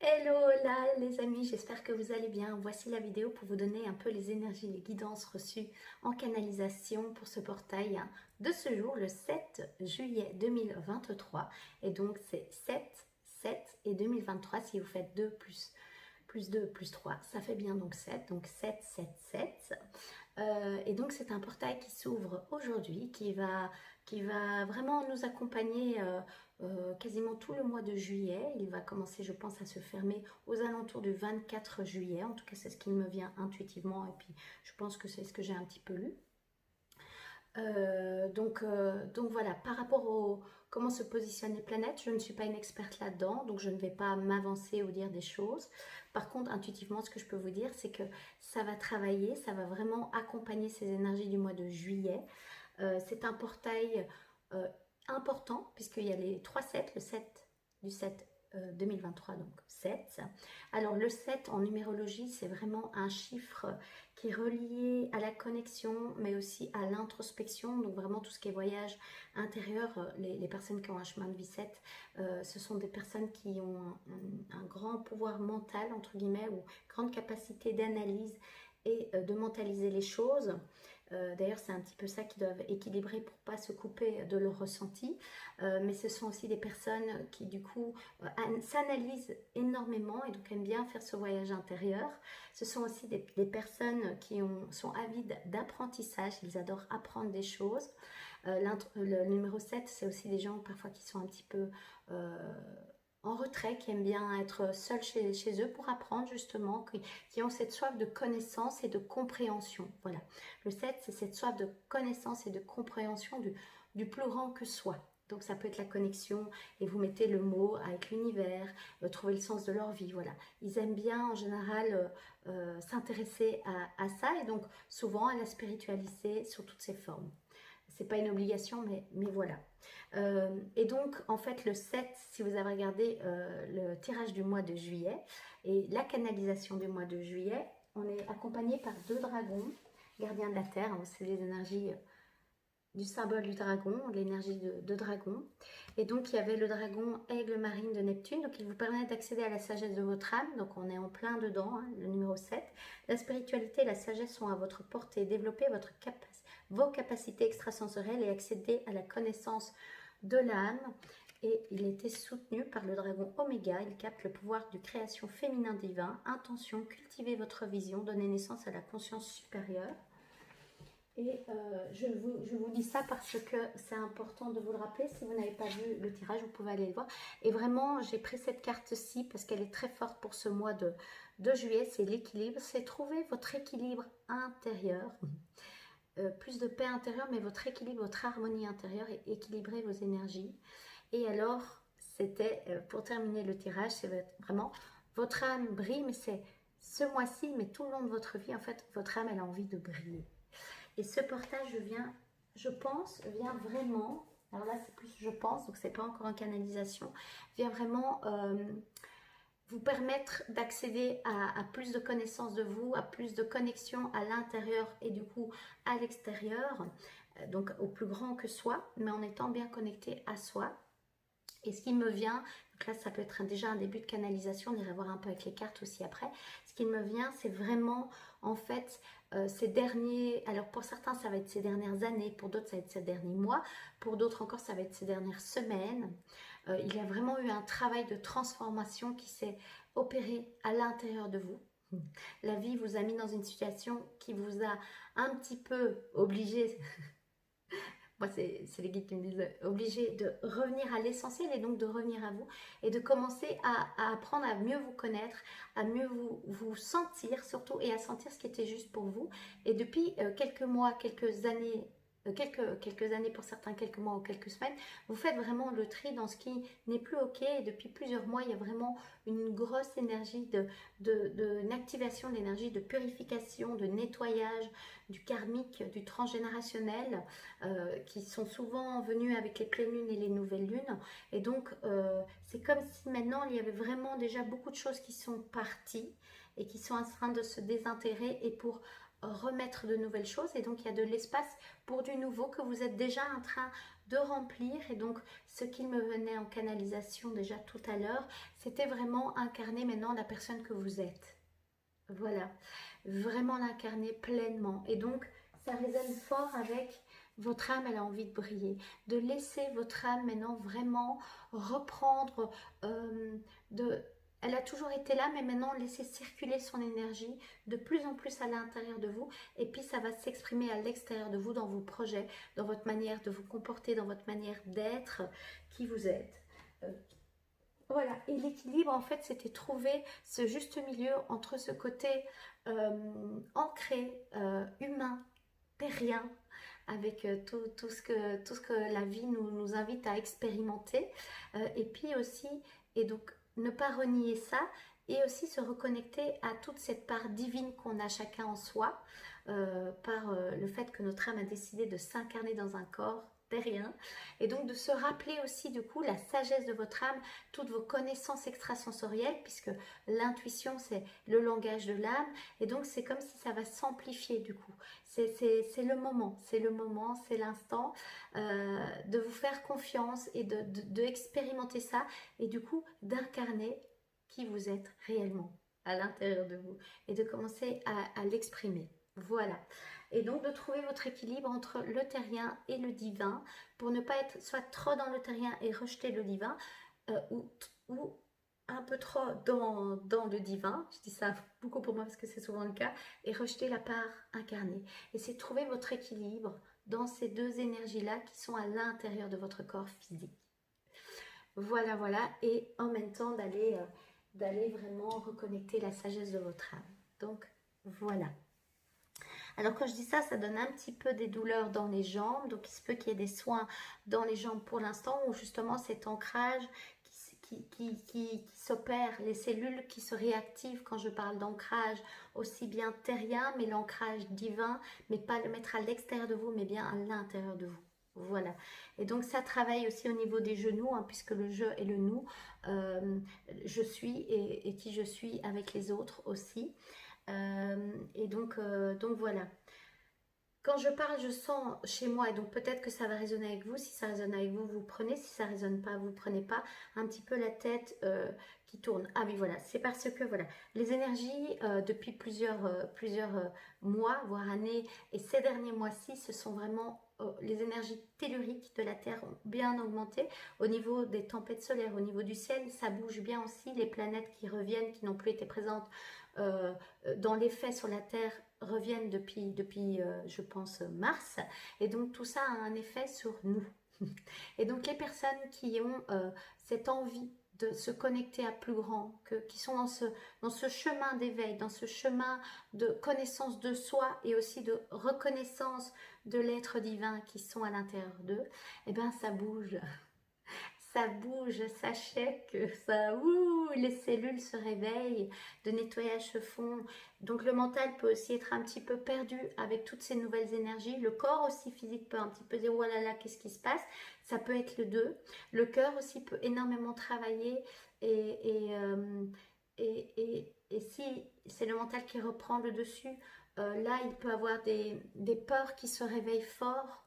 Hello là les amis, j'espère que vous allez bien. Voici la vidéo pour vous donner un peu les énergies, les guidances reçues en canalisation pour ce portail de ce jour, le 7 juillet 2023. Et donc c'est 7, 7 et 2023 si vous faites 2 plus 2 plus 3, ça fait bien donc 7, donc 7, 7, 7. Et donc c'est un portail qui s'ouvre aujourd'hui, qui va vraiment nous accompagner quasiment tout le mois de juillet. Il va commencer, je pense, à se fermer aux alentours du 24 juillet. En tout cas, c'est ce qui me vient intuitivement et puis je pense que c'est ce que j'ai un petit peu lu. Donc voilà, par rapport au comment se positionnent les planètes, je ne suis pas une experte là-dedans, donc je ne vais pas m'avancer ou dire des choses. Par contre, intuitivement, ce que je peux vous dire, c'est que ça va travailler, ça va vraiment accompagner ces énergies du mois de juillet. C'est un portail euh, important, puisqu'il y a les 3 7, le 7 du 7 2023, donc 7. Alors le 7 en numérologie, c'est vraiment un chiffre qui est relié à la connexion, mais aussi à l'introspection, donc vraiment tout ce qui est voyage intérieur. Les personnes qui ont un chemin de vie 7, ce sont des personnes qui ont un grand pouvoir mental, entre guillemets, ou grande capacité d'analyse et de mentaliser les choses. D'ailleurs, c'est un petit peu ça qu'ils doivent équilibrer pour ne pas se couper de leur ressenti. Mais ce sont aussi des personnes qui, du coup, s'analysent énormément et donc aiment bien faire ce voyage intérieur. Ce sont aussi des personnes qui sont avides d'apprentissage. Ils adorent apprendre des choses. Le numéro 7, c'est aussi des gens parfois qui sont un petit peu en retrait, qui aiment bien être seuls chez eux pour apprendre justement, qui ont cette soif de connaissance et de compréhension. Voilà, le 7, c'est cette soif de connaissance et de compréhension du plus grand que soi. Donc ça peut être la connexion et vous mettez le mot avec l'univers, trouver le sens de leur vie, voilà. Ils aiment bien en général s'intéresser à ça et donc souvent à la spiritualité sous toutes ses formes. C'est pas une obligation, mais voilà. Et donc, en fait, le 7, si vous avez regardé le tirage du mois de juillet et la canalisation du mois de juillet, on est accompagné par 2 dragons, gardiens de la terre. C'est les énergies du symbole du dragon, l'énergie de dragon. Et donc, il y avait le dragon aigle marine de Neptune, donc il vous permet d'accéder à la sagesse de votre âme. Donc, on est en plein dedans, hein, le numéro 7. La spiritualité et la sagesse sont à votre portée. Développez vos capacités extrasensorielles et accéder à la connaissance de l'âme. Et il était soutenu par le dragon Oméga. Il capte le pouvoir de création féminin divin. Intention, cultivez votre vision, donnez naissance à la conscience supérieure. Et je vous dis ça parce que c'est important de vous le rappeler. Si vous n'avez pas vu le tirage, vous pouvez aller le voir. Et vraiment, j'ai pris cette carte-ci parce qu'elle est très forte pour ce mois de juillet. C'est l'équilibre. C'est trouver votre équilibre intérieur. Plus de paix intérieure, mais votre équilibre, votre harmonie intérieure et équilibrer vos énergies. Et alors, c'était, pour terminer le tirage, c'est vraiment, votre âme brille, mais c'est ce mois-ci, mais tout le long de votre vie, en fait, votre âme, elle a envie de briller. Et ce portage vient vraiment, alors là c'est plus je pense, donc c'est pas encore en canalisation, vient vraiment vous permettre d'accéder à plus de connaissances de vous, à plus de connexion à l'intérieur et du coup à l'extérieur, donc au plus grand que soi, mais en étant bien connecté à soi. Et ce qui me vient, donc là ça peut être déjà un début de canalisation, on ira voir un peu avec les cartes aussi après. Ce qui me vient, c'est vraiment en fait ces derniers, alors pour certains ça va être ces dernières années, pour d'autres ça va être ces derniers mois, pour d'autres encore ça va être ces dernières semaines. Il y a vraiment eu un travail de transformation qui s'est opéré à l'intérieur de vous. La vie vous a mis dans une situation qui vous a un petit peu obligé moi, c'est les guides qui me disent obligé de revenir à l'essentiel et donc de revenir à vous et de commencer à apprendre à mieux vous connaître, à mieux vous sentir surtout et à sentir ce qui était juste pour vous. Et depuis quelques mois, quelques années, quelques années pour certains, quelques mois ou quelques semaines, vous faites vraiment le tri dans ce qui n'est plus ok. Et depuis plusieurs mois, il y a vraiment une grosse énergie une activation de l'énergie de purification, de nettoyage, du karmique, du transgénérationnel, qui sont souvent venus avec les pleines lunes et les nouvelles lunes. Et donc, c'est comme si maintenant, il y avait vraiment déjà beaucoup de choses qui sont parties et qui sont en train de se désintégrer et pour remettre de nouvelles choses. Et donc, il y a de l'espace pour du nouveau que vous êtes déjà en train de remplir. Et donc, ce qui me venait en canalisation déjà tout à l'heure, c'était vraiment incarner maintenant la personne que vous êtes. Voilà, vraiment l'incarner pleinement. Et donc, ça résonne fort avec votre âme, elle a envie de briller. De laisser votre âme maintenant vraiment reprendre de... Elle a toujours été là, mais maintenant laisser circuler son énergie de plus en plus à l'intérieur de vous. Et puis ça va s'exprimer à l'extérieur de vous, dans vos projets, dans votre manière de vous comporter, dans votre manière d'être, qui vous êtes. Voilà, et l'équilibre, en fait, c'était trouver ce juste milieu entre ce côté ancré, humain, terrien, avec tout ce que la vie nous invite à expérimenter. Et puis aussi, et donc ne pas renier ça, et aussi se reconnecter à toute cette part divine qu'on a chacun en soi, par le fait que notre âme a décidé de s'incarner dans un corps terrien, et donc de se rappeler aussi du coup la sagesse de votre âme, toutes vos connaissances extrasensorielles, puisque l'intuition c'est le langage de l'âme, et donc c'est comme si ça va s'amplifier du coup. C'est le moment, c'est l'instant de vous faire confiance et de expérimenter ça, et du coup d'incarner qui vous êtes réellement à l'intérieur de vous, et de commencer à l'exprimer. Voilà. Et donc de trouver votre équilibre entre le terrien et le divin, pour ne pas être soit trop dans le terrien et rejeter le divin, ou un peu trop dans le divin, je dis ça beaucoup pour moi parce que c'est souvent le cas, et rejeter la part incarnée. Et c'est trouver votre équilibre dans ces deux énergies-là qui sont à l'intérieur de votre corps physique. Voilà, voilà, et en même temps d'aller vraiment reconnecter la sagesse de votre âme. Donc, voilà. Alors quand je dis ça, ça donne un petit peu des douleurs dans les jambes. Donc il se peut qu'il y ait des soins dans les jambes pour l'instant, ou justement cet ancrage qui s'opère, les cellules qui se réactivent quand je parle d'ancrage, aussi bien terrien, mais l'ancrage divin, mais pas le mettre à l'extérieur de vous, mais bien à l'intérieur de vous. Voilà. Et donc ça travaille aussi au niveau des genoux, hein, puisque le je et le nous, je suis et qui je suis avec les autres aussi. Et donc voilà. Quand je parle, je sens chez moi, et donc peut-être que ça va résonner avec vous. Si ça résonne avec vous, vous prenez. Si ça résonne pas, vous prenez pas. Un petit peu la tête qui tourne. Ah oui, voilà. C'est parce que, voilà, les énergies depuis plusieurs mois, voire années, et ces derniers mois-ci, ce sont vraiment les énergies telluriques de la Terre ont bien augmenté. Au niveau des tempêtes solaires, au niveau du ciel, ça bouge bien aussi. Les planètes qui reviennent, qui n'ont plus été présentes dans les faits sur la Terre, reviennent depuis je pense, mars. Et donc tout ça a un effet sur nous. Et donc les personnes qui ont cette envie de se connecter à plus grand, qui sont dans ce chemin d'éveil, dans ce chemin de connaissance de soi, et aussi de reconnaissance de l'être divin qui sont à l'intérieur d'eux, et bien ça bouge. Ça bouge, sachez que ça, les cellules se réveillent, de nettoyage se font. Donc le mental peut aussi être un petit peu perdu avec toutes ces nouvelles énergies. Le corps aussi physique peut un petit peu dire oh là là, qu'est-ce qui se passe? Ça peut être le deux. Le cœur aussi peut énormément travailler, et si c'est le mental qui reprend le dessus, là il peut avoir des peurs qui se réveillent fort.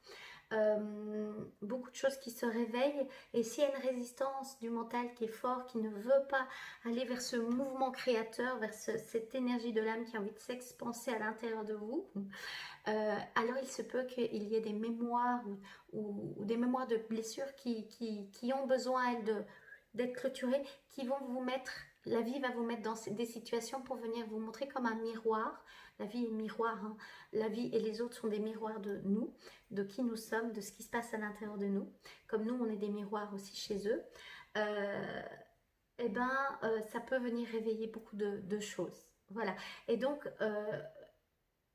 Beaucoup de choses qui se réveillent, et s'il y a une résistance du mental qui est fort, qui ne veut pas aller vers ce mouvement créateur, vers cette énergie de l'âme qui a envie de s'expanser à l'intérieur de vous, alors il se peut qu'il y ait des mémoires ou des mémoires de blessures qui ont besoin, elles, d'être clôturées, qui vont vous mettre, la vie va vous mettre dans des situations pour venir vous montrer comme un miroir. La vie est miroir, hein. La vie et les autres sont des miroirs de nous, de qui nous sommes, de ce qui se passe à l'intérieur de nous. Comme nous, on est des miroirs aussi chez eux. Ça peut venir réveiller beaucoup de choses. Voilà. Et donc,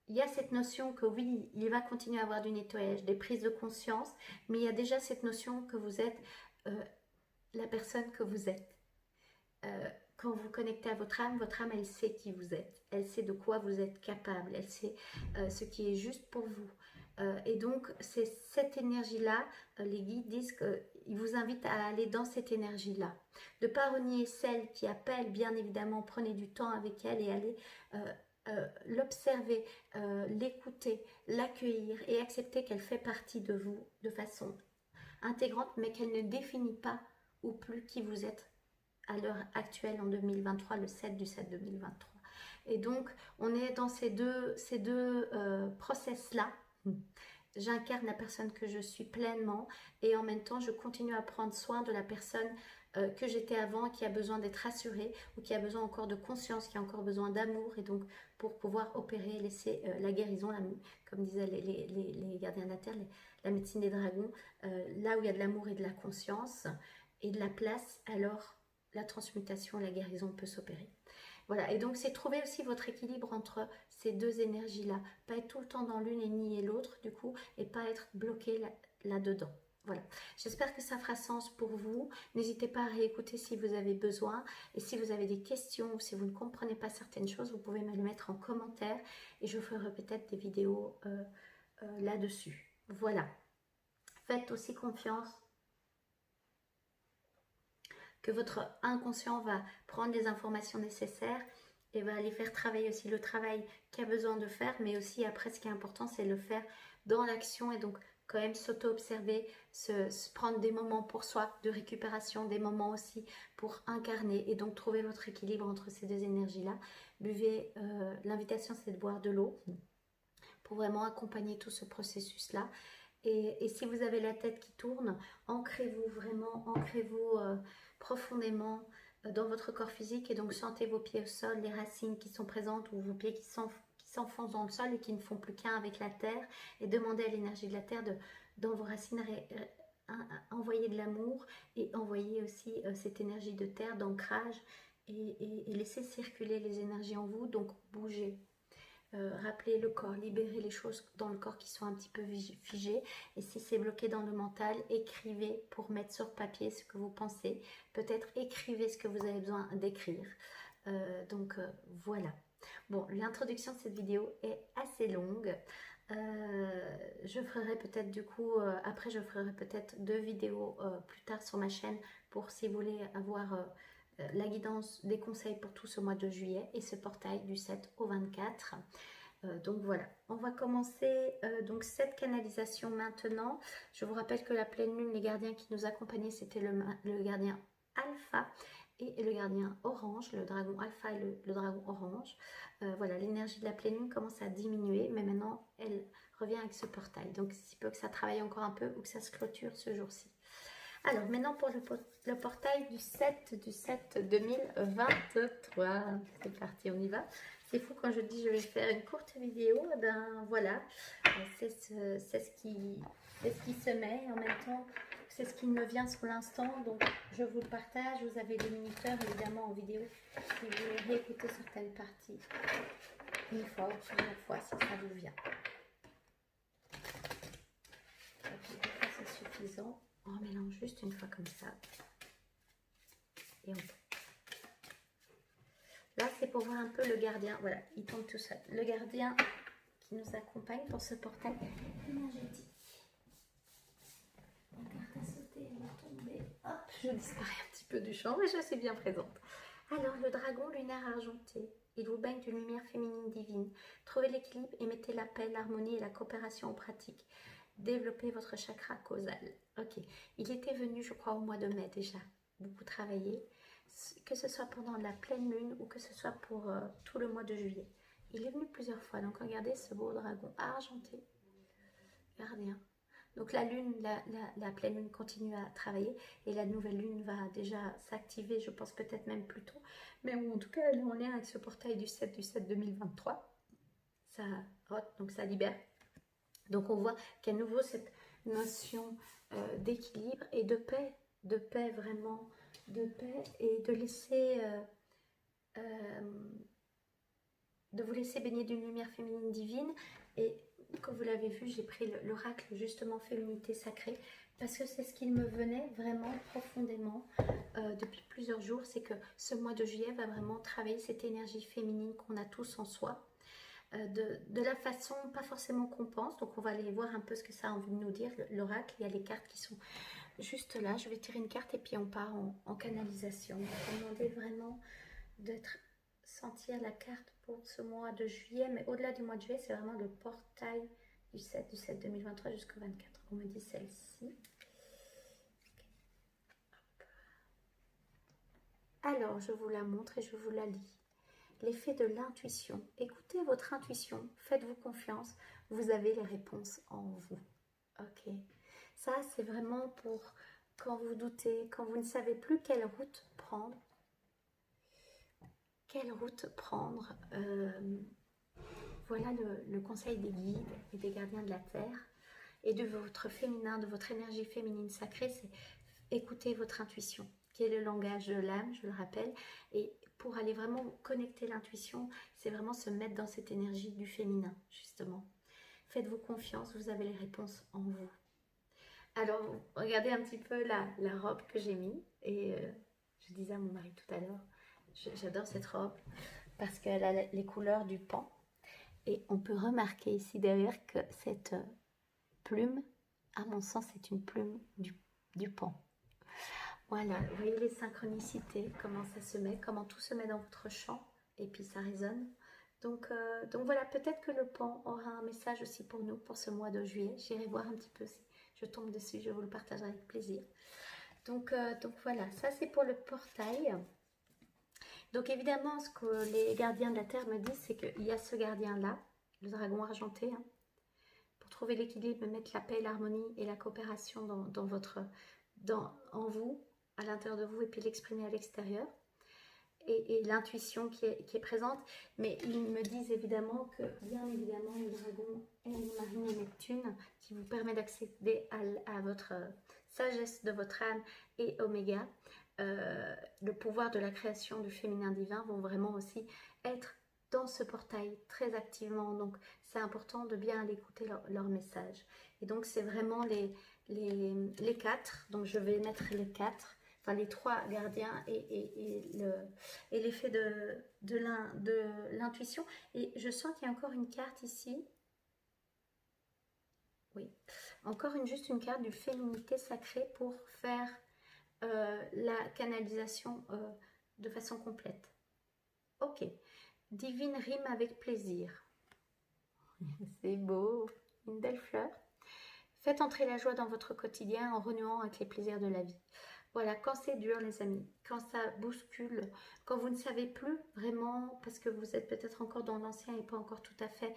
il y a cette notion que oui, il va continuer à avoir du nettoyage, des prises de conscience, mais il y a déjà cette notion que vous êtes la personne que vous êtes. Quand vous connectez à votre âme, elle sait qui vous êtes. Elle sait de quoi vous êtes capable. Elle sait ce qui est juste pour vous. Et donc, c'est cette énergie-là, les guides disent qu'ils vous invitent à aller dans cette énergie-là. De ne pas renier celle qui appelle, bien évidemment, prenez du temps avec elle et allez l'observer, l'écouter, l'accueillir et accepter qu'elle fait partie de vous de façon intégrante, mais qu'elle ne définit pas ou plus qui vous êtes à l'heure actuelle en 2023, le 7 du 7 2023. Et donc, on est dans ces deux process-là. J'incarne la personne que je suis pleinement et en même temps, je continue à prendre soin de la personne que j'étais avant, qui a besoin d'être rassurée ou qui a besoin encore de conscience, qui a encore besoin d'amour. Et donc, pour pouvoir opérer, laisser la guérison, comme disaient les gardiens de la Terre, la médecine des dragons, là où il y a de l'amour et de la conscience et de la place, alors la transmutation, la guérison peut s'opérer. Voilà, et donc c'est trouver aussi votre équilibre entre ces deux énergies-là. Pas être tout le temps dans l'une et nier l'autre, du coup, et pas être bloqué là-dedans. Voilà, j'espère que ça fera sens pour vous. N'hésitez pas à réécouter si vous avez besoin. Et si vous avez des questions ou si vous ne comprenez pas certaines choses, vous pouvez me les mettre en commentaire. Et je ferai peut-être des vidéos là-dessus. Voilà, faites aussi confiance que votre inconscient va prendre les informations nécessaires et va aller faire travailler aussi le travail qu'il a besoin de faire, mais aussi après ce qui est important, c'est le faire dans l'action et donc quand même s'auto-observer, se prendre des moments pour soi de récupération, des moments aussi pour incarner et donc trouver votre équilibre entre ces deux énergies-là. Buvez, l'invitation c'est de boire de l'eau pour vraiment accompagner tout ce processus-là. Et si vous avez la tête qui tourne, ancrez-vous vraiment, ancrez-vous profondément dans votre corps physique et donc sentez vos pieds au sol, les racines qui sont présentes ou vos pieds qui s'enfoncent dans le sol et qui ne font plus qu'un avec la terre et demandez à l'énergie de la terre dans vos racines envoyer de l'amour et envoyer aussi cette énergie de terre, d'ancrage et laisser circuler les énergies en vous, donc bougez. Rappelez le corps, libérez les choses dans le corps qui sont un petit peu figées. Et si c'est bloqué dans le mental, écrivez pour mettre sur papier ce que vous pensez. Peut-être écrivez ce que vous avez besoin d'écrire. Voilà. Bon, l'introduction de cette vidéo est assez longue. Je ferai peut-être du coup, après je ferai peut-être 2 vidéos plus tard sur ma chaîne pour si vous voulez avoir la guidance, des conseils pour tout ce mois de juillet et ce portail du 7 au 24. Donc voilà, on va commencer donc cette canalisation maintenant. Je vous rappelle que la pleine lune, les gardiens qui nous accompagnaient, c'était le gardien alpha et le gardien orange, le dragon alpha et le dragon orange. Voilà, l'énergie de la pleine lune commence à diminuer, mais maintenant elle revient avec ce portail. Donc il peut que ça travaille encore un peu ou que ça se clôture ce jour-ci. Alors maintenant pour le portail du 7 2023. C'est parti, on y va. C'est fou quand je dis je vais faire une courte vidéo, ben voilà, c'est ce qui se met en même temps, c'est ce qui me vient sur l'instant, donc je vous le partage. Vous avez des minuteurs évidemment en vidéo si vous voulez réécouter certaines parties une fois ou plusieurs fois si ça vous vient. C'est suffisant. On mélange juste une fois comme ça. Et on... Là, c'est pour voir un peu le gardien. Voilà, il tombe tout seul. Le gardien qui nous accompagne pour ce portail énergétique. La carte a sauté, elle va tomber. Hop, je disparais un petit peu du champ, mais je suis bien présente. Alors, le dragon lunaire argenté. Il vous baigne d'une lumière féminine divine. Trouvez l'équilibre et mettez la paix, l'harmonie et la coopération en pratique. Développez votre chakra causal. Ok, il était venu, je crois, au mois de mai déjà, beaucoup travailler, que ce soit pendant la pleine lune ou que ce soit pour tout le mois de juillet. Il est venu plusieurs fois, donc regardez ce beau dragon argenté, gardien. Donc la lune, la pleine lune continue à travailler et la nouvelle lune va déjà s'activer, je pense peut-être même plus tôt. Mais en tout cas, elle est en lien avec ce portail du 7 2023. Ça rote, donc ça libère. Donc on voit qu'à nouveau cette notion d'équilibre et de paix vraiment, de paix et de laisser, de vous laisser baigner d'une lumière féminine divine. Et comme vous l'avez vu, j'ai pris l'oracle justement féminité sacrée parce que c'est ce qu'il me venait vraiment profondément depuis plusieurs jours, c'est que ce mois de juillet va vraiment travailler cette énergie féminine qu'on a tous en soi. De la façon pas forcément qu'on pense, donc on va aller voir un peu ce que ça a envie de nous dire, l'oracle. Il y a les cartes qui sont juste là, je vais tirer une carte et puis on part en canalisation. On va demander vraiment sentir la carte pour ce mois de juillet, mais au-delà du mois de juillet, c'est vraiment le portail du 7 2023 jusqu'au 24. On me dit celle-ci. Alors, je vous la montre et je vous la lis. L'effet de l'intuition. Écoutez votre intuition, faites-vous confiance, vous avez les réponses en vous. Ok. Ça, c'est vraiment pour quand vous doutez, quand vous ne savez plus quelle route prendre. Quelle route prendre Voilà le conseil des guides et des gardiens de la terre et de votre féminin, de votre énergie féminine sacrée, c'est écouter votre intuition, qui est le langage de l'âme, je le rappelle. Et pour aller vraiment connecter l'intuition, c'est vraiment se mettre dans cette énergie du féminin, justement. Faites-vous confiance, vous avez les réponses en vous. Alors, regardez un petit peu la robe que j'ai mise. Et je disais à mon mari tout à l'heure, j'adore cette robe parce qu'elle a les couleurs du pan. Et on peut remarquer ici derrière que cette plume, à mon sens, c'est une plume du pan. Voilà, vous voyez les synchronicités, comment ça se met, comment tout se met dans votre champ, et puis ça résonne. Donc voilà, peut-être que le pan aura un message aussi pour nous, pour ce mois de juillet. J'irai voir un petit peu si je tombe dessus, je vous le partagerai avec plaisir. Donc voilà, ça c'est pour le portail. Donc évidemment, ce que les gardiens de la Terre me disent, c'est qu'il y a ce gardien-là, le dragon argenté, hein, pour trouver l'équilibre, mettre la paix, l'harmonie et la coopération en vous, à l'intérieur de vous, et puis l'exprimer à l'extérieur. Et l'intuition qui est présente. Mais ils me disent évidemment que, bien évidemment, le dragon et Marine et Neptune, qui vous permet d'accéder à votre sagesse de votre âme et Oméga, le pouvoir de la création du féminin divin vont vraiment aussi être dans ce portail très activement. Donc c'est important de bien aller écouter leur message. Et donc c'est vraiment les quatre. Donc je vais mettre les quatre, enfin les trois gardiens et l'effet de l'intuition. Et je sens qu'il y a encore une carte ici. Oui, encore juste une carte du féminité sacrée pour faire la canalisation de façon complète. Ok, divine rime avec plaisir. C'est beau, une belle fleur. Faites entrer la joie dans votre quotidien en renouant avec les plaisirs de la vie. Voilà, quand c'est dur les amis, quand ça bouscule, quand vous ne savez plus vraiment, parce que vous êtes peut-être encore dans l'ancien et pas encore tout à fait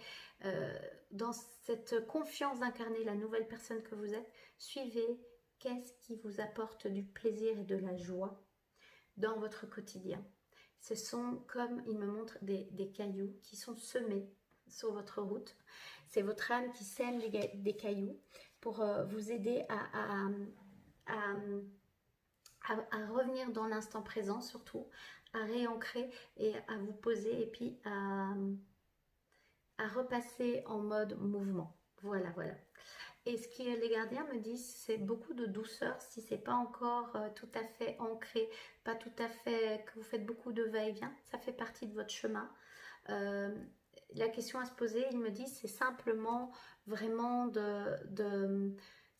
dans cette confiance d'incarner la nouvelle personne que vous êtes, suivez qu'est-ce qui vous apporte du plaisir et de la joie dans votre quotidien. Ce sont, comme il me montre, des cailloux qui sont semés sur votre route. C'est votre âme qui sème des cailloux pour vous aider à revenir dans l'instant présent surtout, à réancrer et à vous poser et puis à repasser en mode mouvement. Voilà, voilà. Et ce que les gardiens me disent, c'est beaucoup de douceur si c'est pas encore tout à fait ancré, pas tout à fait, que vous faites beaucoup de va-et-vient, ça fait partie de votre chemin. La question à se poser, ils me disent, c'est simplement vraiment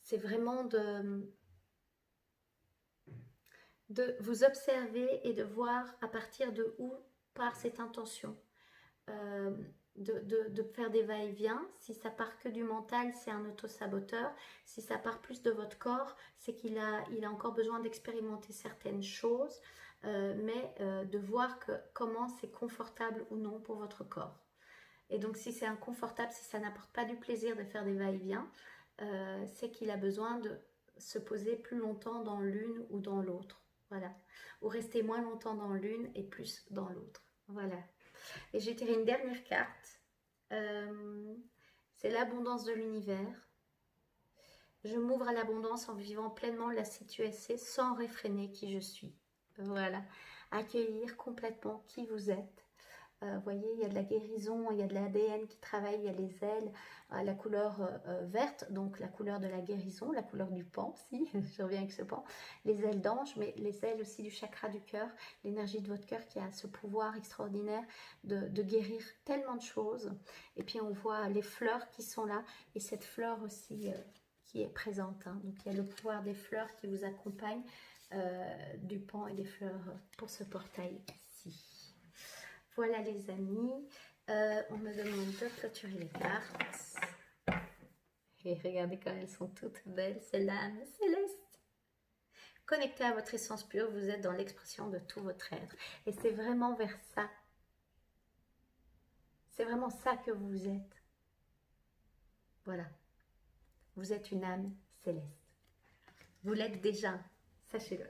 c'est vraiment de vous observer et de voir à partir de où part cette intention. De faire des va-et-vient. Si ça part que du mental, c'est un auto-saboteur. Si ça part plus de votre corps, c'est qu'il a encore besoin d'expérimenter certaines choses, mais de voir comment c'est confortable ou non pour votre corps. Et donc si c'est inconfortable, si ça n'apporte pas du plaisir de faire des va-et-vient, c'est qu'il a besoin de se poser plus longtemps dans l'une ou dans l'autre. Voilà. Ou rester moins longtemps dans l'une et plus dans l'autre. Voilà. Et j'ai tiré une dernière carte. C'est l'abondance de l'univers. Je m'ouvre à l'abondance en vivant pleinement la situation sans réfréner qui je suis. Voilà. Accueillir complètement qui vous êtes. Vous voyez, il y a de la guérison, il y a de l'ADN qui travaille, il y a les ailes, la couleur verte, donc la couleur de la guérison, la couleur du pan, si, je reviens avec ce pan, les ailes d'ange, mais les ailes aussi du chakra du cœur, l'énergie de votre cœur qui a ce pouvoir extraordinaire de guérir tellement de choses. Et puis on voit les fleurs qui sont là, et cette fleur aussi qui est présente. Hein. Donc il y a le pouvoir des fleurs qui vous accompagne, du pan et des fleurs pour ce portail-ci. Voilà les amis, on me demande de clôturer les cartes. Et regardez comme elles sont toutes belles, c'est l'âme céleste. connecté à votre essence pure, vous êtes dans l'expression de tout votre être. Et c'est vraiment vers ça. C'est vraiment ça que vous êtes. Voilà. Vous êtes une âme céleste. Vous l'êtes déjà, sachez-le.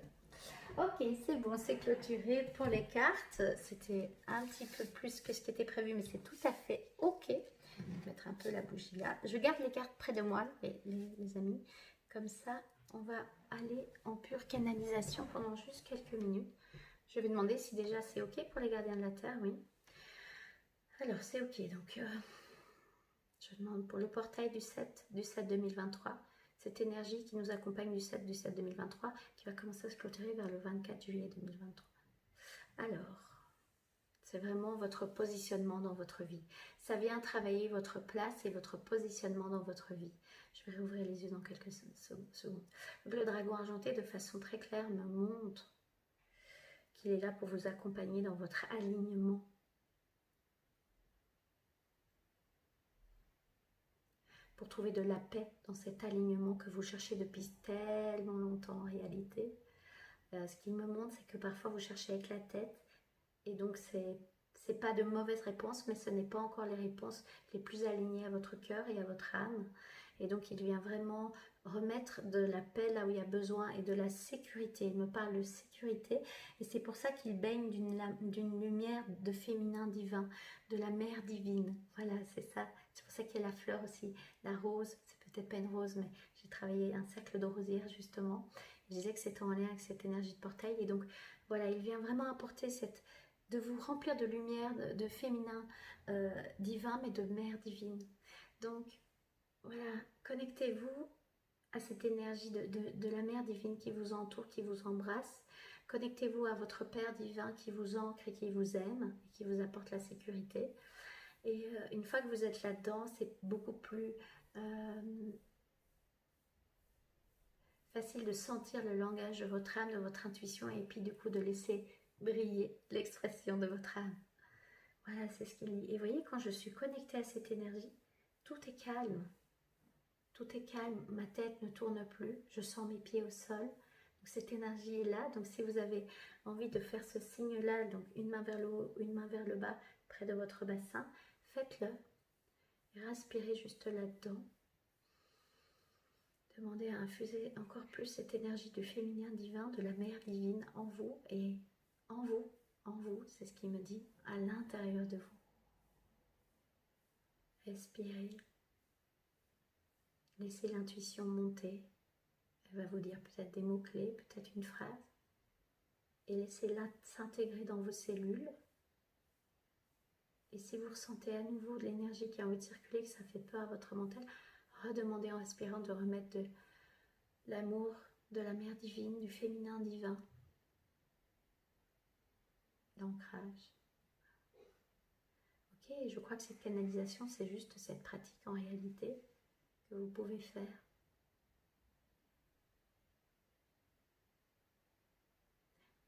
Ok, c'est bon, c'est clôturé pour les cartes. C'était un petit peu plus que ce qui était prévu, mais c'est tout à fait ok. Je vais mettre un peu la bougie là. Je garde les cartes près de moi, les amis. Comme ça, on va aller en pure canalisation pendant juste quelques minutes. Je vais demander si déjà c'est ok pour les gardiens de la Terre, oui. Alors, c'est ok, donc je demande pour le portail du 7 2023, cette énergie qui nous accompagne du 7 2023, qui va commencer à se clôturer vers le 24 juillet 2023. Alors, c'est vraiment votre positionnement dans votre vie. Ça vient travailler votre place et votre positionnement dans votre vie. Je vais rouvrir les yeux dans quelques secondes. Le dragon argenté, de façon très claire, me montre qu'il est là pour vous accompagner dans votre alignement. Pour trouver de la paix dans cet alignement que vous cherchez depuis tellement longtemps en réalité. Ce qu'il me montre, c'est que parfois vous cherchez avec la tête et donc c'est pas de mauvaises réponses, mais ce n'est pas encore les réponses les plus alignées à votre cœur et à votre âme. Et donc il vient vraiment remettre de la paix là où il y a besoin et de la sécurité. Il me parle de sécurité et c'est pour ça qu'il baigne d'une lumière de féminin divin, de la mère divine. Voilà, c'est ça. C'est pour ça qu'il y a la fleur aussi, la rose. C'est peut-être pas une rose, mais j'ai travaillé un cercle de rosière justement. Je disais que c'était en lien avec cette énergie de portail. Et donc voilà, il vient vraiment apporter de vous remplir de lumière, de féminin divin, mais de mère divine. Donc voilà, connectez-vous à cette énergie de la mère divine qui vous entoure, qui vous embrasse. Connectez-vous à votre Père divin qui vous ancre et qui vous aime, et qui vous apporte la sécurité. Et une fois que vous êtes là-dedans, c'est beaucoup plus facile de sentir le langage de votre âme, de votre intuition, et puis du coup de laisser briller l'expression de votre âme. Voilà, c'est ce qu'il dit. Et vous voyez, quand je suis connectée à cette énergie, tout est calme. Tout est calme, ma tête ne tourne plus, je sens mes pieds au sol. Donc cette énergie est là. Donc si vous avez envie de faire ce signe-là, donc une main vers le haut, une main vers le bas, près de votre bassin, faites-le. Et respirez juste là-dedans. Demandez à infuser encore plus cette énergie du féminin divin, de la mère divine en vous et en vous, c'est ce qu'il me dit, à l'intérieur de vous. Respirez. Laissez l'intuition monter. Elle va vous dire peut-être des mots-clés, peut-être une phrase. Et laissez-la s'intégrer dans vos cellules. Et si vous ressentez à nouveau de l'énergie qui a envie de circuler, que ça fait peur à votre mental, redemandez en respirant de remettre de l'amour de la mère divine, du féminin divin. L'ancrage. Ok, et je crois que cette canalisation, c'est juste cette pratique en réalité que vous pouvez faire.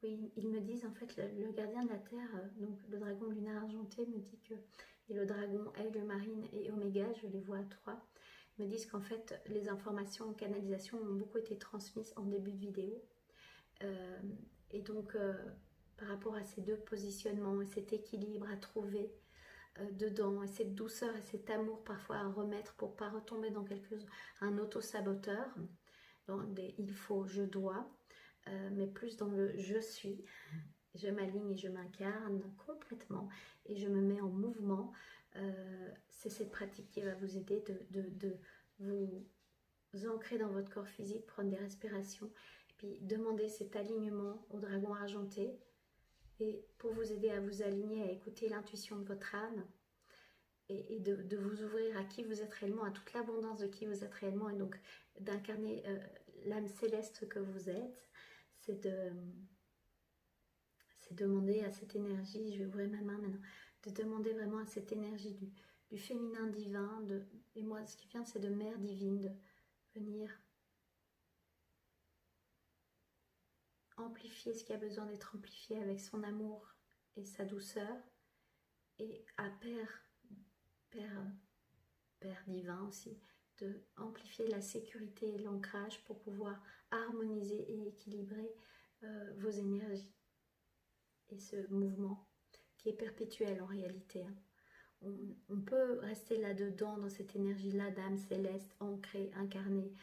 Oui, ils me disent en fait, le gardien de la Terre, donc le dragon lunaire argenté me dit que, et le dragon aigle marine et oméga, je les vois à 3, me disent qu'en fait les informations en canalisation ont beaucoup été transmises en début de vidéo. Et donc par rapport à ces deux positionnements et cet équilibre à trouver dedans, et cette douceur et cet amour parfois à remettre pour ne pas retomber dans un auto-saboteur, dans des il faut, je dois, mais plus dans le je suis, je m'aligne et je m'incarne complètement et je me mets en mouvement. C'est cette pratique qui va vous aider de vous ancrer dans votre corps physique, prendre des respirations et puis demander cet alignement au dragon argenté et pour vous aider à vous aligner, à écouter l'intuition de votre âme et de vous ouvrir à qui vous êtes réellement, à toute l'abondance de qui vous êtes réellement et donc d'incarner l'âme céleste que vous êtes. C'est demander à cette énergie, je vais ouvrir ma main maintenant, de demander vraiment à cette énergie du féminin divin, et moi ce qui vient c'est de mère divine, de venir amplifier ce qui a besoin d'être amplifié avec son amour et sa douceur, et à Père divin aussi, de amplifier la sécurité et l'ancrage pour pouvoir harmoniser et équilibrer vos énergies. Et ce mouvement qui est perpétuel en réalité. Hein. On peut rester là-dedans, dans cette énergie-là d'âme céleste, ancrée, incarnée,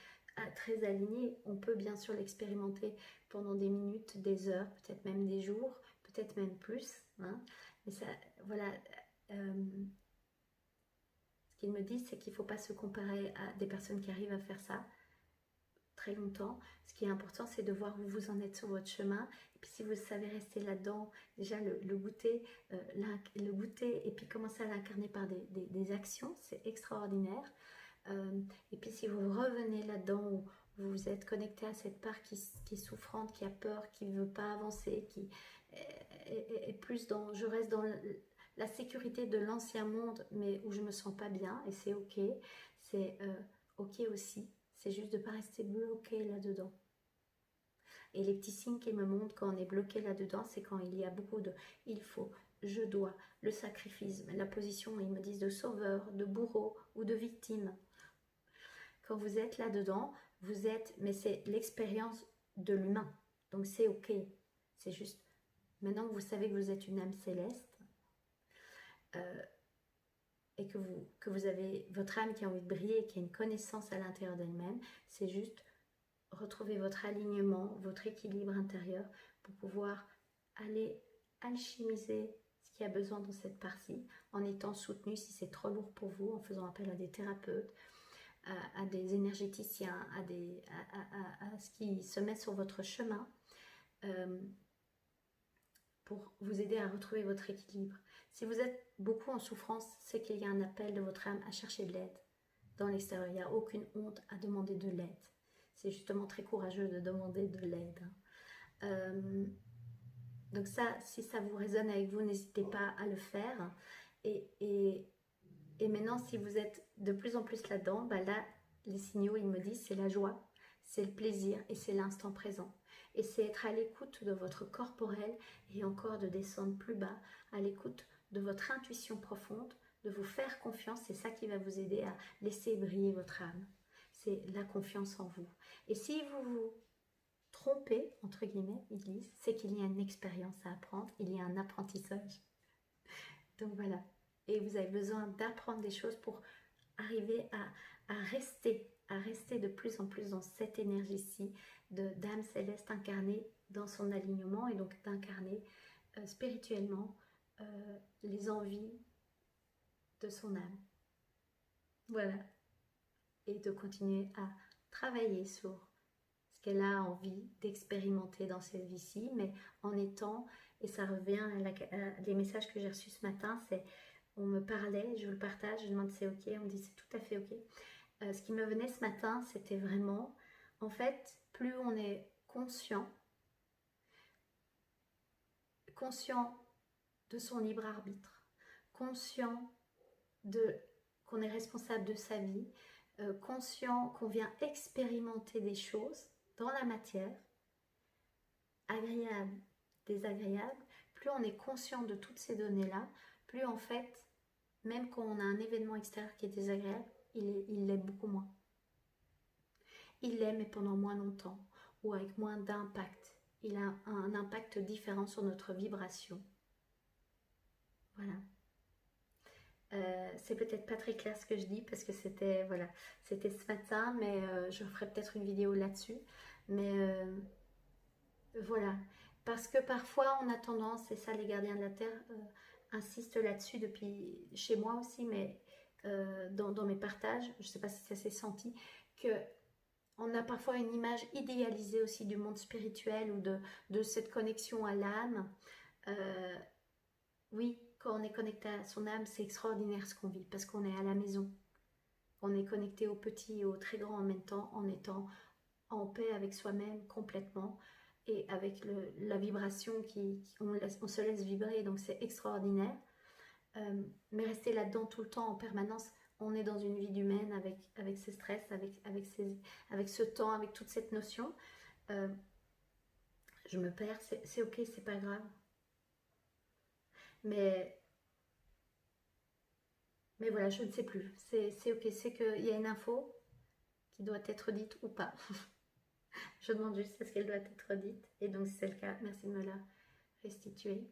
très alignée. On peut bien sûr l'expérimenter pendant des minutes, des heures, peut-être même des jours, peut-être même plus. Hein. Mais ça, voilà, ce qu'ils me disent, c'est qu'il ne faut pas se comparer à des personnes qui arrivent à faire ça très longtemps. Ce qui est important, c'est de voir où vous en êtes sur votre chemin. Et puis si vous savez rester là-dedans, déjà le goûter, et puis commencer à l'incarner par des actions, c'est extraordinaire. Et puis si vous revenez là-dedans, où vous êtes connecté à cette part qui est souffrante, qui a peur, qui ne veut pas avancer, qui est plus dans... Je reste dans la sécurité de l'ancien monde, mais où je ne me sens pas bien, et c'est ok. C'est ok aussi. C'est juste de ne pas rester bloqué là-dedans. Et les petits signes qui me montrent quand on est bloqué là-dedans, c'est quand il y a beaucoup de « il faut »,« je dois », le sacrifice, la position, ils me disent de sauveur, de bourreau ou de victime. Quand vous êtes là-dedans, vous êtes, mais c'est l'expérience de l'humain. Donc c'est ok. C'est juste, maintenant que vous savez que vous êtes une âme céleste, et que vous avez votre âme qui a envie de briller, qui a une connaissance à l'intérieur d'elle-même, c'est juste retrouver votre alignement, votre équilibre intérieur pour pouvoir aller alchimiser ce qui a besoin dans cette partie, en étant soutenu si c'est trop lourd pour vous, en faisant appel à des thérapeutes, à des énergéticiens, à ce qui se met sur votre chemin, pour vous aider à retrouver votre équilibre. Si vous êtes beaucoup en souffrance, c'est qu'il y a un appel de votre âme à chercher de l'aide dans l'extérieur. Il n'y a aucune honte à demander de l'aide. C'est justement très courageux de demander de l'aide. Donc ça, si ça vous résonne avec vous, n'hésitez pas à le faire. Et maintenant, si vous êtes de plus en plus là-dedans, bah là, les signaux, ils me disent, c'est la joie, c'est le plaisir et c'est l'instant présent. Et c'est être à l'écoute de votre corporel et encore de descendre plus bas, à l'écoute de votre intuition profonde, de vous faire confiance. C'est ça qui va vous aider à laisser briller votre âme. C'est la confiance en vous. Et si vous vous trompez, entre guillemets, ils disent, c'est qu'il y a une expérience à apprendre, il y a un apprentissage. Donc voilà. Et vous avez besoin d'apprendre des choses pour arriver à rester de plus en plus dans cette énergie-ci d'âme céleste incarnée dans son alignement et donc d'incarner spirituellement les envies de son âme. Voilà. Et de continuer à travailler sur ce qu'elle a envie d'expérimenter dans cette vie-ci, mais en étant, et ça revient à les messages que j'ai reçus ce matin, c'est on me parlait, je le partage, je demande si c'est ok, on me dit c'est tout à fait ok. Ce qui me venait ce matin, c'était vraiment, en fait, plus on est conscient de son libre arbitre, conscient qu'on est responsable de sa vie, conscient qu'on vient expérimenter des choses dans la matière, agréables, désagréables, plus on est conscient de toutes ces données-là, plus en fait, même quand on a un événement extérieur qui est désagréable, il l'est beaucoup moins. Il l'est, mais pendant moins longtemps, ou avec moins d'impact. Il a un impact différent sur notre vibration. Voilà. C'est peut-être pas très clair ce que je dis, parce que c'était voilà, c'était ce matin, mais je ferai peut-être une vidéo là-dessus. Mais voilà. Parce que parfois, on a tendance, et ça les gardiens de la Terre insistent là-dessus depuis chez moi aussi, mais dans mes partages, je ne sais pas si ça s'est senti, que on a parfois une image idéalisée aussi du monde spirituel ou de cette connexion à l'âme. Oui, quand on est connecté à son âme, c'est extraordinaire ce qu'on vit, parce qu'on est à la maison. On est connecté au petit et au très grand en même temps, en étant en paix avec soi-même complètement, et avec la vibration on se laisse vibrer, donc c'est extraordinaire. Mais rester là-dedans tout le temps, en permanence, on est dans une vie humaine avec ses stress, avec ce temps, avec toute cette notion. Je me perds, c'est ok, c'est pas grave. Mais voilà, je ne sais plus. C'est ok, c'est qu'il y a une info qui doit être dite ou pas. Je demande juste est-ce qu'elle doit être dite. Et donc, si c'est le cas, merci de me la restituer.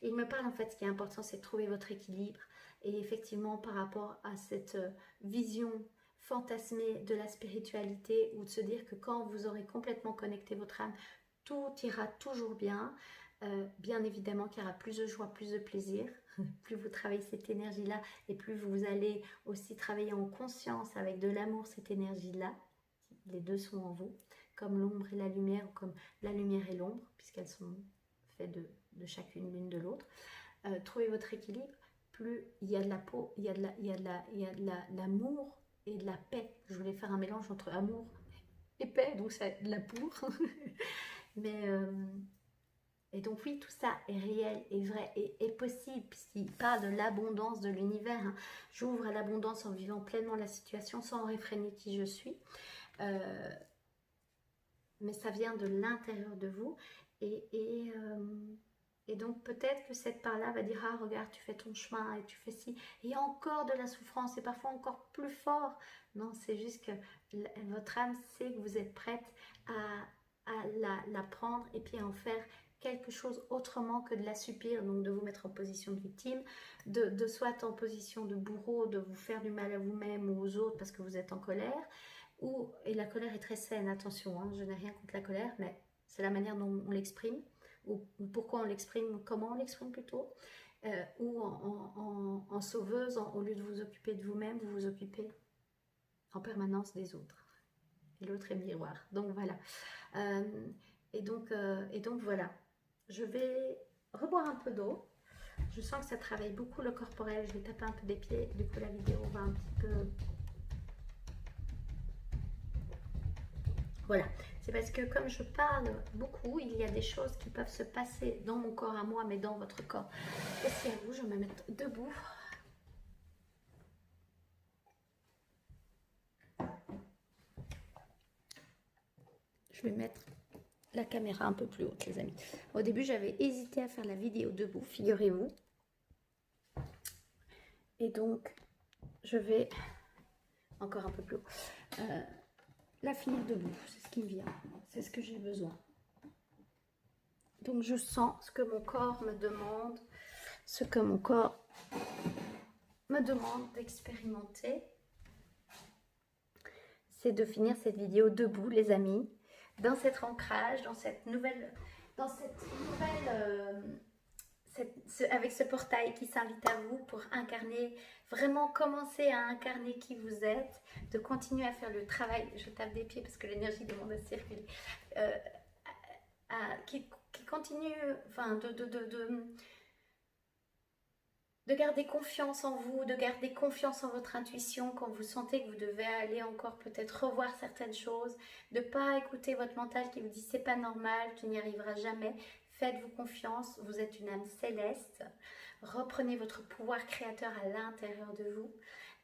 Il me parle en fait, ce qui est important, c'est de trouver votre équilibre. Et effectivement, par rapport à cette vision fantasmée de la spiritualité, ou de se dire que quand vous aurez complètement connecté votre âme, tout ira toujours bien. Bien évidemment qu'il y aura plus de joie, plus de plaisir. Plus vous travaillez cette énergie-là, et plus vous allez aussi travailler en conscience avec de l'amour cette énergie-là. Les deux sont en vous, comme l'ombre et la lumière, ou comme la lumière et l'ombre, puisqu'elles sont faites de chacune l'une de l'autre. Trouvez votre équilibre. Plus il y a de la peau, il y a de l'amour et de la paix. Je voulais faire un mélange entre amour et paix, donc c'est de la poudre. Mais et donc oui, tout ça est réel, est vrai et est possible, puisqu'il parle de l'abondance de l'univers. Hein. J'ouvre à l'abondance en vivant pleinement la situation, sans réfréner qui je suis. Mais ça vient de l'intérieur de vous. Et donc peut-être que cette part-là va dire, ah regarde, tu fais ton chemin et tu fais ci. Et il y a encore de la souffrance, et parfois encore plus fort. Non, c'est juste que votre âme sait que vous êtes prête à la prendre et puis à en faire quelque chose autrement que de la subir, donc de vous mettre en position de victime, de soit en position de bourreau, de vous faire du mal à vous-même ou aux autres parce que vous êtes en colère, et la colère est très saine, attention, hein, je n'ai rien contre la colère, mais c'est la manière dont on l'exprime, ou pourquoi on l'exprime, comment on l'exprime plutôt, ou en sauveuse, au lieu de vous occuper de vous-même, vous vous occupez en permanence des autres. Et l'autre est miroir, donc voilà. Et donc voilà. Je vais reboire un peu d'eau. Je sens que ça travaille beaucoup le corporel. Je vais taper un peu des pieds. Du coup, la vidéo va un petit peu... Voilà. C'est parce que comme je parle beaucoup, il y a des choses qui peuvent se passer dans mon corps à moi, mais dans votre corps aussi à vous. Je vais me mettre debout. Je vais mettre la caméra un peu plus haute, les amis. Au début, j'avais hésité à faire la vidéo debout, figurez-vous. Et donc, je vais encore un peu plus haut. La finir debout, c'est ce qui me vient. C'est ce que j'ai besoin. Donc, je sens ce que mon corps me demande, ce que mon corps me demande d'expérimenter. C'est de finir cette vidéo debout, les amis. Dans cet ancrage, avec ce portail qui s'invite à vous pour incarner, vraiment commencer à incarner qui vous êtes, de continuer à faire le travail, je tape des pieds parce que l'énergie demande à circuler, qui continue, enfin, de garder confiance en vous, de garder confiance en votre intuition quand vous sentez que vous devez aller encore peut-être revoir certaines choses, de ne pas écouter votre mental qui vous dit c'est pas normal, tu n'y arriveras jamais. Faites-vous confiance, vous êtes une âme céleste. Reprenez votre pouvoir créateur à l'intérieur de vous.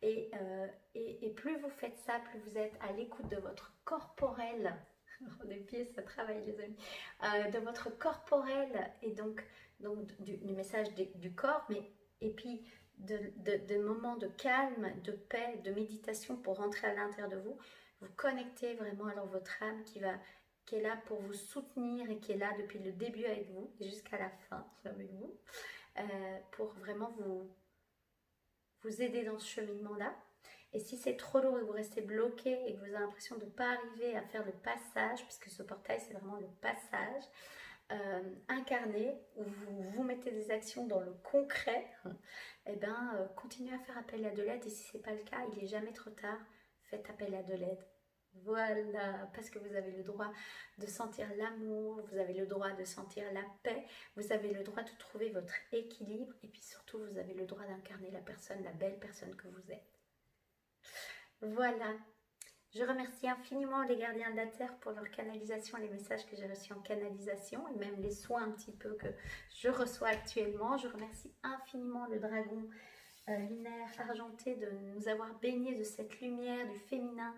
Et plus vous faites ça, plus vous êtes à l'écoute de votre corporel. Les pieds, ça travaille les amis. De votre corporel et donc du message du corps, mais et puis de moments de calme, de paix, de méditation pour rentrer à l'intérieur de vous. Vous connectez vraiment alors votre âme qui est là pour vous soutenir et qui est là depuis le début avec vous et jusqu'à la fin avec vous, pour vraiment vous aider dans ce cheminement-là. Et si c'est trop lourd et vous restez bloqué et que vous avez l'impression de ne pas arriver à faire le passage, puisque ce portail c'est vraiment le passage, incarné, où vous mettez des actions dans le concret, et bien continuez à faire appel à de l'aide. Et si ce n'est pas le cas, il n'est jamais trop tard, faites appel à de l'aide. Voilà, parce que vous avez le droit de sentir l'amour, vous avez le droit de sentir la paix, vous avez le droit de trouver votre équilibre, et puis surtout vous avez le droit d'incarner la personne, la belle personne que vous êtes. Voilà, je remercie infiniment les gardiens de la Terre pour leur canalisation, les messages que j'ai reçus en canalisation et même les soins un petit peu que je reçois actuellement. Je remercie infiniment le dragon lunaire argenté de nous avoir baignés de cette lumière du féminin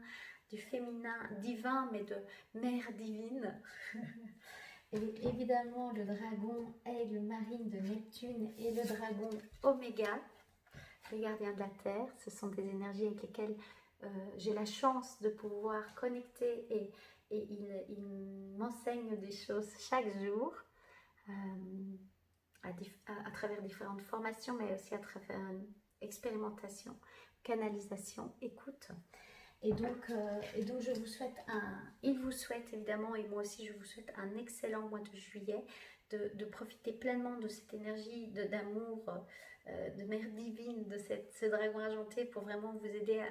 divin, mais de mère divine. Et évidemment le dragon aigle marine de Neptune et le dragon Oméga, les gardiens de la Terre. Ce sont des énergies avec lesquelles j'ai la chance de pouvoir connecter et il m'enseigne des choses chaque jour à travers différentes formations, mais aussi à travers une expérimentation, canalisation, écoute. Et donc je vous souhaite il vous souhaite évidemment, et moi aussi je vous souhaite un excellent mois de juillet, de profiter pleinement de cette énergie d'amour, de mère divine, de ce dragon argenté pour vraiment vous aider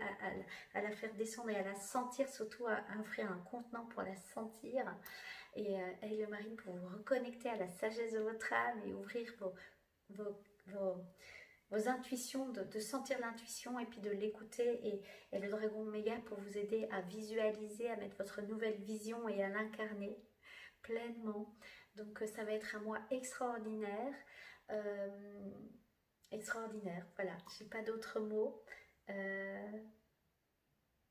à la faire descendre et à la sentir, surtout à offrir un contenant pour la sentir. Et le marine pour vous reconnecter à la sagesse de votre âme et ouvrir vos intuitions, de sentir l'intuition et puis de l'écouter, et le dragon Oméga pour vous aider à visualiser, à mettre votre nouvelle vision et à l'incarner pleinement. Donc ça va être un mois extraordinaire, extraordinaire, voilà, j'ai pas d'autres mots,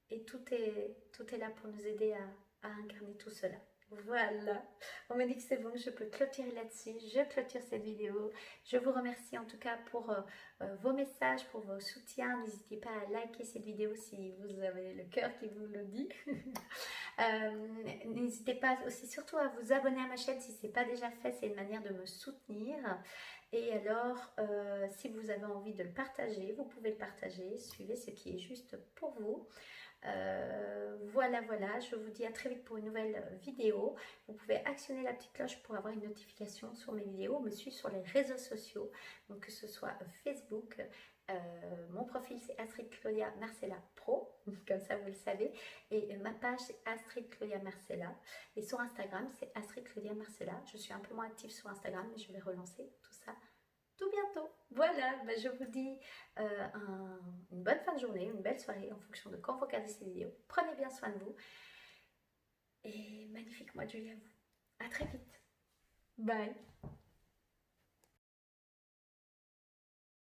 et tout est là pour nous aider à incarner tout cela. Voilà, on me dit que c'est bon, je peux clôturer là-dessus, je clôture cette vidéo. Je vous remercie en tout cas pour vos messages, pour vos soutiens. N'hésitez pas à liker cette vidéo si vous avez le cœur qui vous le dit. N'hésitez pas aussi surtout à vous abonner à ma chaîne si ce n'est pas déjà fait, c'est une manière de me soutenir. Et alors, si vous avez envie de le partager, vous pouvez le partager, suivez ce qui est juste pour vous. Voilà, je vous dis à très vite pour une nouvelle vidéo. Vous pouvez actionner la petite cloche pour avoir une notification sur mes vidéos, me suivre sur les réseaux sociaux, donc que ce soit Facebook, mon profil c'est Astrid Claudia Marcella Pro, comme ça vous le savez, et ma page c'est Astrid Claudia Marcella, et sur Instagram c'est Astrid Claudia Marcella. Je suis un peu moins active sur Instagram, mais je vais relancer tout ça tout bientôt. Voilà, je vous dis une bonne fin de journée, une belle soirée en fonction de quand vous regardez ces vidéos. Prenez bien soin de vous et magnifique mois de juillet à vous. À très vite. Bye.